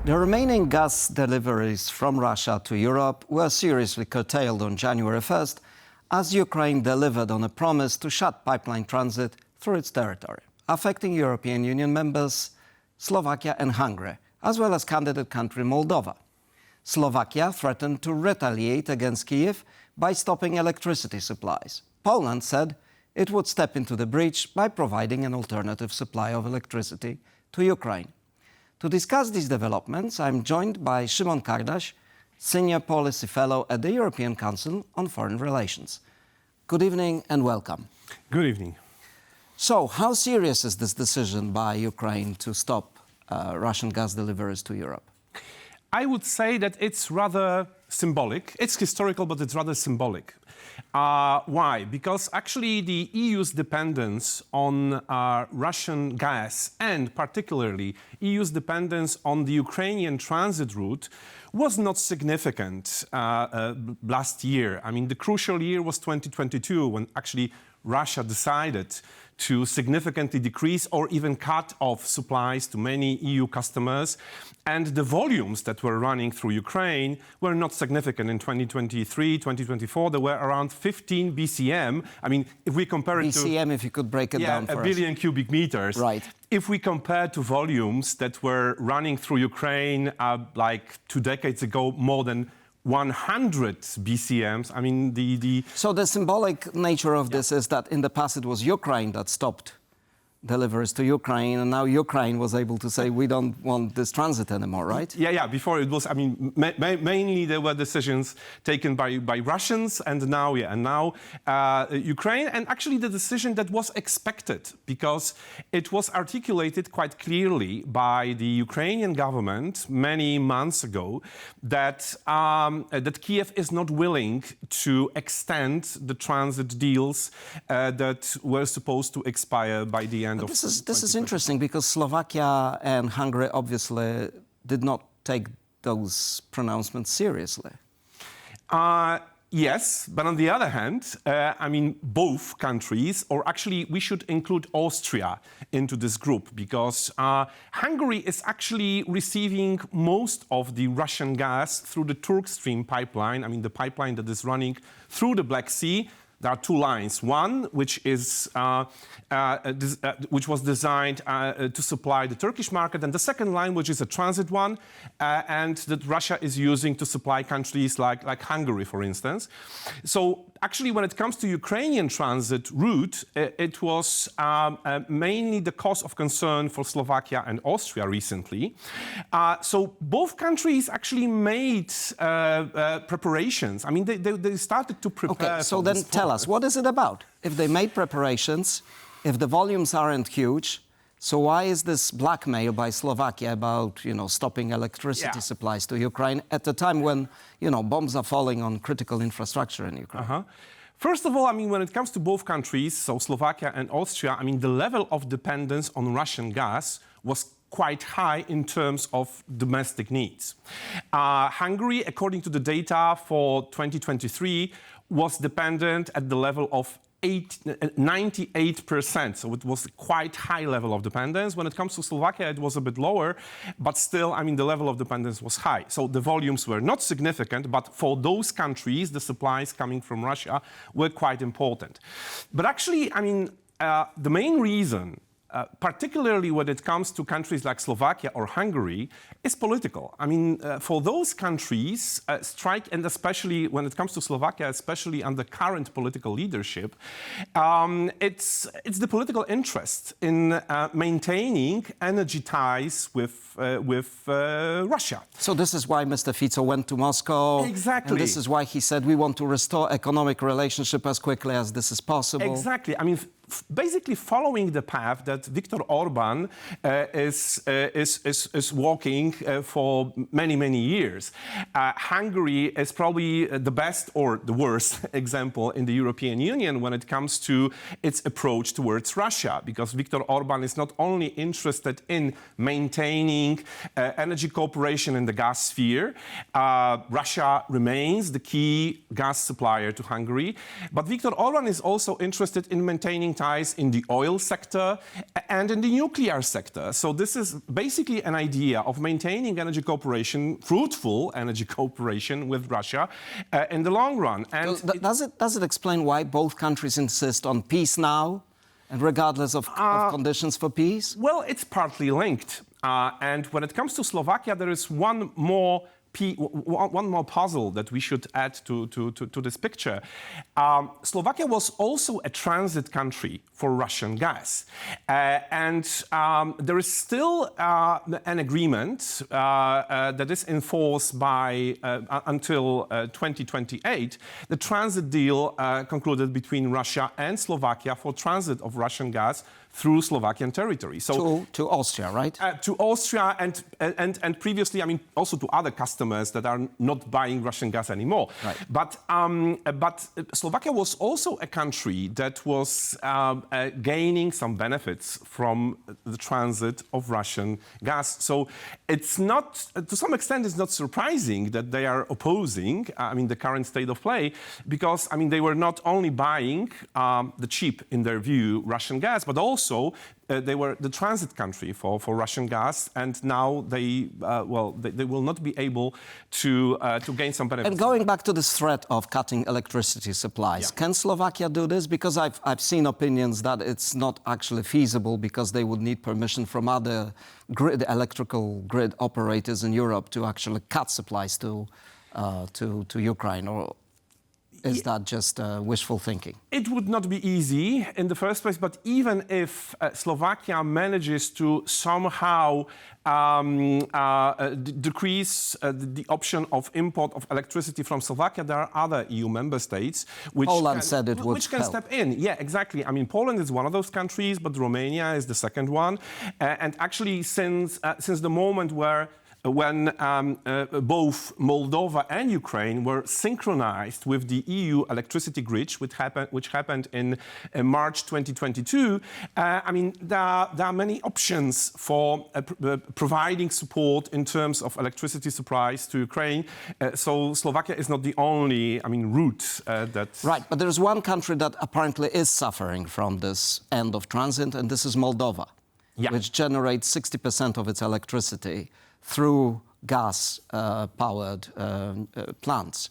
The remaining gas deliveries from Russia to Europe were seriously curtailed on January 1st as Ukraine delivered on a promise to shut pipeline transit through its territory, affecting European Union members Slovakia and Hungary, as well as candidate country Moldova. Slovakia threatened to retaliate against Kyiv by stopping electricity supplies. Poland said it would step into the breach by providing an alternative supply of electricity to Ukraine. To discuss these developments, I'm joined by Szymon Kardaś, Senior Policy Fellow at the European Council on Foreign Relations. Good evening and welcome. Good evening. So, how serious is this decision by Ukraine to stop Russian gas deliveries to Europe? I would say that it's rather symbolic. It's historical, but it's rather symbolic. Why? Because actually the EU's dependence on Russian gas, and particularly EU's dependence on the Ukrainian transit route, was not significant last year. I mean, the crucial year was 2022, when actually Russia decided to significantly decrease or even cut off supplies to many EU customers. And the volumes that were running through Ukraine were not significant in 2023, 2024. There were around 15 BCM. I mean, if we compare it to... BCM, if you could break it down for us. a billion cubic meters. Right. If we compare to volumes that were running through Ukraine like 2 decades ago, more than 100 BCMs, I mean, So the symbolic nature of this is that in the past it was Ukraine that stopped deliveries to Ukraine, and now Ukraine was able to say, we don't want this transit anymore, right? Yeah. Before it was, I mean, mainly there were decisions taken by Russians, and now Ukraine, and actually the decision that was expected, because it was articulated quite clearly by the Ukrainian government many months ago that Kyiv is not willing to extend the transit deals that were supposed to expire by the end. This is interesting because Slovakia and Hungary obviously did not take those pronouncements seriously. Yes, but on the other hand, I mean, both countries, or actually we should include Austria into this group, because Hungary is actually receiving most of the Russian gas through the Turk Stream pipeline, I mean the pipeline that is running through the Black Sea. There are two lines. One, which was designed to supply the Turkish market, and the second line, which is a transit one, and that Russia is using to supply countries like Hungary, for instance. So actually, when it comes to Ukrainian transit route, it was mainly the cause of concern for Slovakia and Austria recently. So both countries actually made preparations. I mean, they started to prepare. Okay, so then tell us, what is it about? If they made preparations, if the volumes aren't huge, so why is this blackmail by Slovakia about, stopping electricity supplies to Ukraine at a time when, bombs are falling on critical infrastructure in Ukraine? First of all, I mean, when it comes to both countries, so Slovakia and Austria, I mean, the level of dependence on Russian gas was quite high in terms of domestic needs. Hungary, according to the data for 2023, was dependent at the level of 98%, so it was a quite high level of dependence. When it comes to Slovakia, it was a bit lower, but still, I mean, the level of dependence was high. So the volumes were not significant, but for those countries, the supplies coming from Russia were quite important. But actually, I mean, the main reason, particularly when it comes to countries like Slovakia or Hungary, is political. I mean, for those countries, and especially when it comes to Slovakia, especially under current political leadership, it's the political interest in maintaining energy ties with Russia. So this is why Mr. Fico went to Moscow. Exactly. And this is why he said we want to restore economic relationship as quickly as this is possible. Exactly. I mean, basically following the path that Viktor Orban is walking for many years. Hungary is probably the best or the worst example in the European Union when it comes to its approach towards Russia, because Viktor Orban is not only interested in maintaining energy cooperation in the gas sphere. Russia remains the key gas supplier to Hungary, but Viktor Orban is also interested in maintaining ties in the oil sector and in the nuclear sector. So this is basically an idea of maintaining energy cooperation, fruitful energy cooperation with Russia in the long run. And Does it explain why both countries insist on peace now, and regardless of conditions for peace? Well, it's partly linked. And when it comes to Slovakia, there is one more puzzle that we should add to this picture. Slovakia was also a transit country for Russian gas. And there is still an agreement that is enforced by until 2028, the transit deal concluded between Russia and Slovakia for transit of Russian gas through Slovakian territory. So to Austria, right? To Austria and previously, I mean, also to other customers that are not buying Russian gas anymore. Right. But Slovakia was also a country that was gaining some benefits from the transit of Russian gas. So it's not, to some extent, it's not surprising that they are opposing, I mean, the current state of play, because, I mean, they were not only buying the cheap, in their view, Russian gas, but also they were the transit country for Russian gas, and now they will not be able to gain some benefits. And going back to this threat of cutting electricity supplies, can Slovakia do this? Because I've seen opinions that it's not actually feasible because they would need permission from other electrical grid operators in Europe to actually cut supplies to Ukraine, or is that just wishful thinking? It would not be easy in the first place, but even if Slovakia manages to somehow decrease the option of import of electricity from Slovakia, there are other EU member states which Poland said it would can help. step in. Yeah, exactly. I mean, Poland is one of those countries, but Romania is the second one. And actually, since the moment when both Moldova and Ukraine were synchronized with the EU electricity grid, which happened in March 2022, I mean, there are many options for providing support in terms of electricity supplies to Ukraine. So Slovakia is not the only, I mean, route that... Right, but there's one country that apparently is suffering from this end of transit, and this is Moldova, which generates 60% of its electricity through gas-powered plants.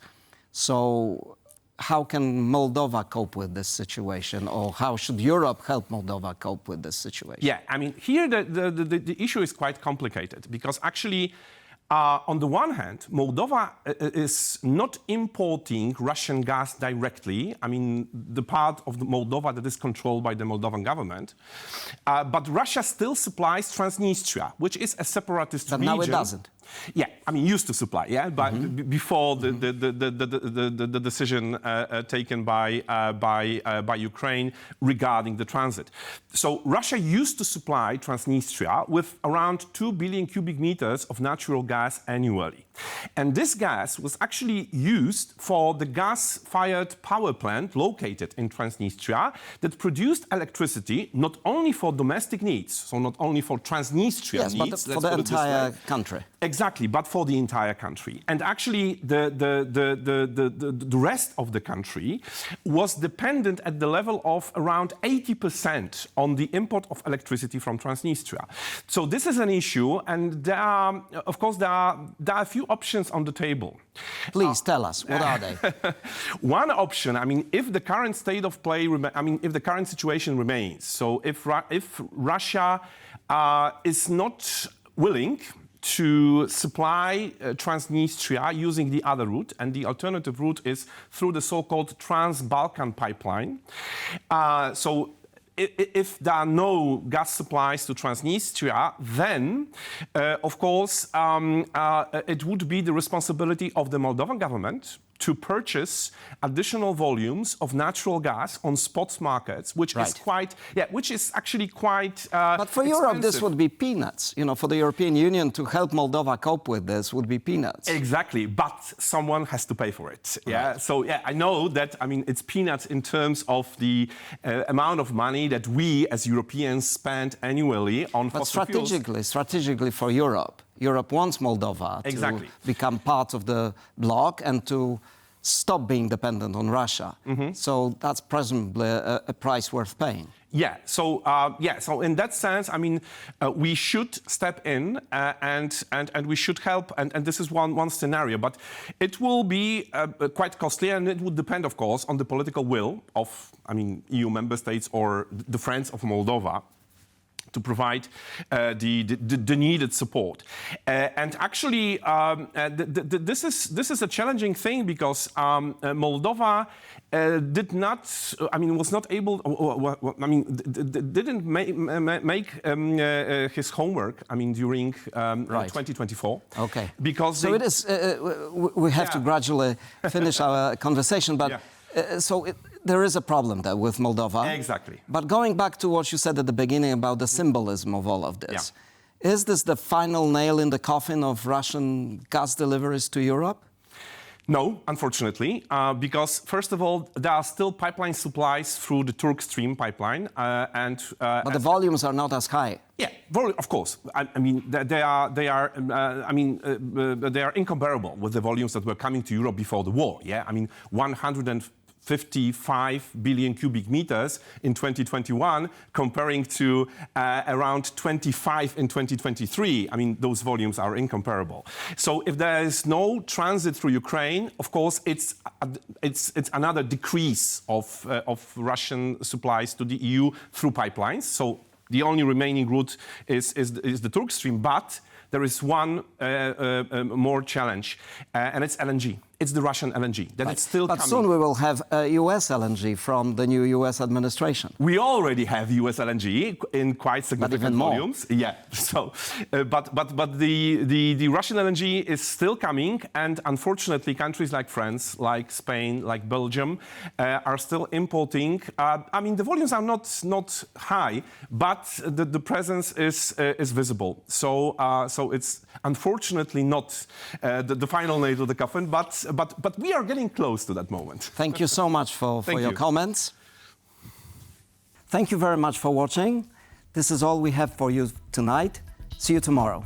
So how can Moldova cope with this situation, or how should Europe help Moldova cope with this situation? Yeah, I mean, here the issue is quite complicated because actually, on the one hand, Moldova is not importing Russian gas directly. I mean, the part of Moldova that is controlled by the Moldovan government. But Russia still supplies Transnistria, which is a separatist region. But now it doesn't. Yeah, I mean, used to supply, yeah, but before the decision taken by Ukraine regarding the transit. So Russia used to supply Transnistria with around 2 billion cubic meters of natural gas annually. And this gas was actually used for the gas-fired power plant located in Transnistria that produced electricity not only for domestic needs, so not only for Transnistria needs, but for the entire country. Exactly, but for the entire country. And actually, the rest of the country was dependent at the level of around 80% on the import of electricity from Transnistria. So this is an issue, and there are, of course, there are a few options on the table. Please tell us, what are they? One option, I mean, if the current state of play, if the current situation remains, so if Russia is not willing to supply Transnistria using the other route, and the alternative route is through the so-called Trans-Balkan pipeline. So if there are no gas supplies to Transnistria, then, of course, it would be the responsibility of the Moldovan government to purchase additional volumes of natural gas on spot markets, which is actually quite But for Europe, this would be peanuts. You know, for the European Union to help Moldova cope with this would be peanuts. Exactly, but someone has to pay for it. Yeah. Right. So I know that. I mean, it's peanuts in terms of the amount of money that we as Europeans spend annually on fossil fuels. But strategically for Europe. Europe wants Moldova to become part of the bloc and to stop being dependent on Russia. So that's presumably a price worth paying. Yeah. So So in that sense, I mean, we should step in and we should help. And this is one scenario, but it will be quite costly, and it would depend, of course, on the political will of, I mean, EU member states or the friends of Moldova to provide the needed support. And actually, this is a challenging thing because Moldova did not, I mean, was not able, I mean, didn't make his homework, I mean, during 2024. Okay. Because so it is, we have to gradually finish our conversation, but there is a problem there with Moldova. Exactly. But going back to what you said at the beginning about the symbolism of all of this, is this the final nail in the coffin of Russian gas deliveries to Europe? No, unfortunately, because first of all, there are still pipeline supplies through the Turk Stream pipeline, but the volumes are not as high. Yeah, of course. I mean, they are incomparable with the volumes that were coming to Europe before the war. Yeah, I mean, 155 billion cubic meters in 2021, comparing to around 25 in 2023. I mean, those volumes are incomparable. So if there is no transit through Ukraine, of course, it's another decrease of Russian supplies to the EU through pipelines. So the only remaining route is the Turk Stream, but there is one more challenge, and it's LNG. It's the Russian LNG. It's still coming. But soon we will have US LNG from the new US administration. We already have US LNG in quite significant volumes. Yeah. So, but the Russian LNG is still coming, and unfortunately, countries like France, like Spain, like Belgium, are still importing. I mean, the volumes are not high, but the presence is visible. So it's unfortunately not the final nail to the coffin, but we are getting close to that moment. Thank you so much for your comments. Thank you very much for watching. This is all we have for you tonight. See you tomorrow.